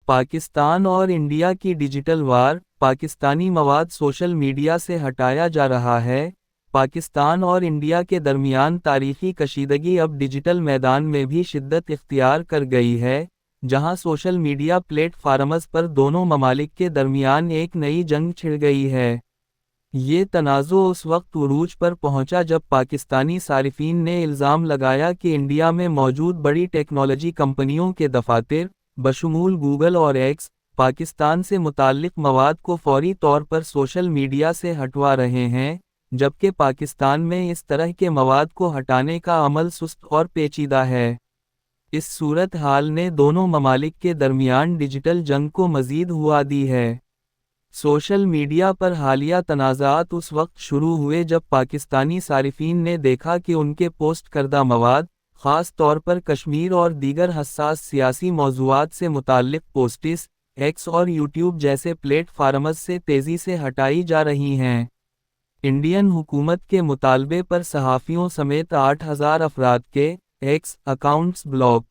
پاکستان اور انڈیا کی ڈیجیٹل وار، پاکستانی مواد سوشل میڈیا سے ہٹایا جا رہا ہے۔ پاکستان اور انڈیا کے درمیان تاریخی کشیدگی اب ڈیجیٹل میدان میں بھی شدت اختیار کر گئی ہے، جہاں سوشل میڈیا پلیٹ فارمز پر دونوں ممالک کے درمیان ایک نئی جنگ چھڑ گئی ہے۔ یہ تنازع اس وقت عروج پر پہنچا جب پاکستانی صارفین نے الزام لگایا کہ انڈیا میں موجود بڑی ٹیکنالوجی کمپنیوں کے دفاتر، بشمول گوگل اور ایکس، پاکستان سے متعلق مواد کو فوری طور پر سوشل میڈیا سے ہٹوا رہے ہیں، جبکہ پاکستان میں اس طرح کے مواد کو ہٹانے کا عمل سست اور پیچیدہ ہے۔ اس صورتحال نے دونوں ممالک کے درمیان ڈیجیٹل جنگ کو مزید ہوا دی ہے۔ سوشل میڈیا پر حالیہ تنازعات اس وقت شروع ہوئے جب پاکستانی صارفین نے دیکھا کہ ان کے پوسٹ کردہ مواد، خاص طور پر کشمیر اور دیگر حساس سیاسی موضوعات سے متعلق پوسٹس، ایکس اور یوٹیوب جیسے پلیٹ فارمز سے تیزی سے ہٹائی جا رہی ہیں۔ انڈین حکومت کے مطالبے پر صحافیوں سمیت 8,000 افراد کے ایکس اکاؤنٹس بلاک۔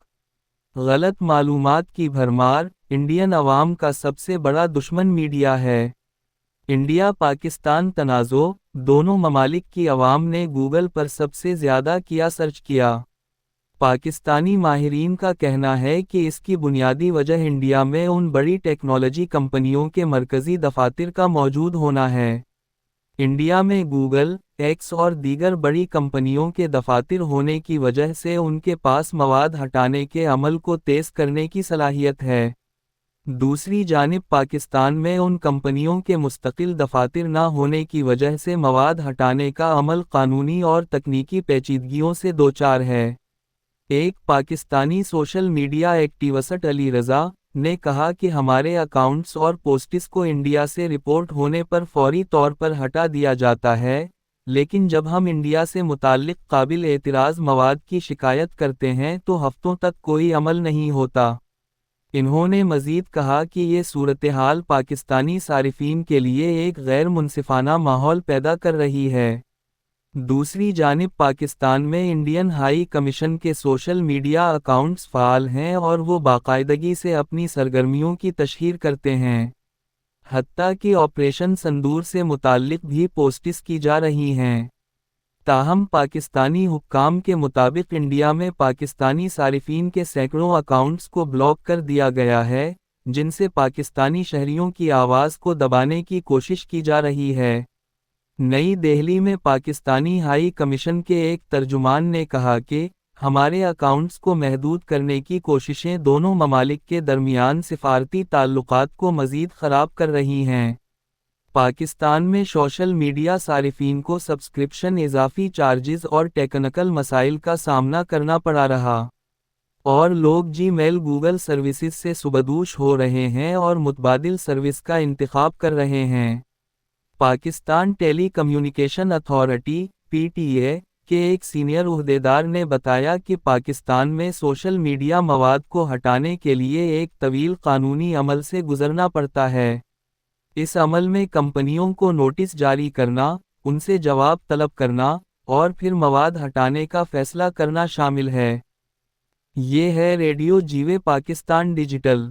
غلط معلومات کی بھرمار، انڈین عوام کا سب سے بڑا دشمن میڈیا ہے۔ انڈیا پاکستان تنازع، دونوں ممالک کی عوام نے گوگل پر سب سے زیادہ کیا سرچ کیا۔ پاکستانی ماہرین کا کہنا ہے کہ اس کی بنیادی وجہ انڈیا میں ان بڑی ٹیکنالوجی کمپنیوں کے مرکزی دفاتر کا موجود ہونا ہے۔ انڈیا میں گوگل، ایکس اور دیگر بڑی کمپنیوں کے دفاتر ہونے کی وجہ سے ان کے پاس مواد ہٹانے کے عمل کو تیز کرنے کی صلاحیت ہے۔ دوسری جانب پاکستان میں ان کمپنیوں کے مستقل دفاتر نہ ہونے کی وجہ سے مواد ہٹانے کا عمل قانونی اور تکنیکی پیچیدگیوں سے دوچار ہے۔ ایک Pakistani social media activist Ali Raza نے کہا کہ ہمارے اکاؤنٹس اور پوسٹس کو انڈیا سے رپورٹ ہونے پر فوری طور پر ہٹا دیا جاتا ہے، لیکن جب ہم انڈیا سے متعلق قابل اعتراض مواد کی شکایت کرتے ہیں تو ہفتوں تک کوئی عمل نہیں ہوتا۔ انہوں نے مزید کہا کہ یہ صورتحال پاکستانی صارفین کے لیے ایک غیر منصفانہ ماحول پیدا کر رہی ہے۔ دوسری جانب پاکستان میں انڈین ہائی کمیشن کے سوشل میڈیا اکاؤنٹس فعال ہیں اور وہ باقاعدگی سے اپنی سرگرمیوں کی تشہیر کرتے ہیں۔ حتیٰ کہ آپریشن سندور سے متعلق بھی پوسٹس کی جا رہی ہیں۔ تاہم پاکستانی حکام کے مطابق انڈیا میں پاکستانی صارفین کے سینکڑوں اکاؤنٹس کو بلاک کر دیا گیا ہے، جن سے پاکستانی شہریوں کی آواز کو دبانے کی کوشش کی جا رہی ہے۔ نئی دہلی میں پاکستانی ہائی کمیشن کے ایک ترجمان نے کہا کہ ہمارے اکاؤنٹس کو محدود کرنے کی کوششیں دونوں ممالک کے درمیان سفارتی تعلقات کو مزید خراب کر رہی ہیں۔ پاکستان میں سوشل میڈیا صارفین کو سبسکرپشن، اضافی چارجز اور ٹیکنیکل مسائل کا سامنا کرنا پڑا رہا، اور لوگ جی میل گوگل سروسز سے سبکدوش ہو رہے ہیں اور متبادل سروس کا انتخاب کر رہے ہیں۔ Pakistan telecommunication authority (P T A) کے ایک سینئر عہدیدار نے بتایا کہ پاکستان میں سوشل میڈیا مواد کو ہٹانے کے لیے ایک طویل قانونی عمل سے گزرنا پڑتا ہے۔ اس عمل میں کمپنیوں کو نوٹس جاری کرنا، ان سے جواب طلب کرنا، اور پھر مواد ہٹانے کا فیصلہ کرنا شامل ہے۔ یہ ہے ریڈیو جیوے پاکستان ڈیجیٹل۔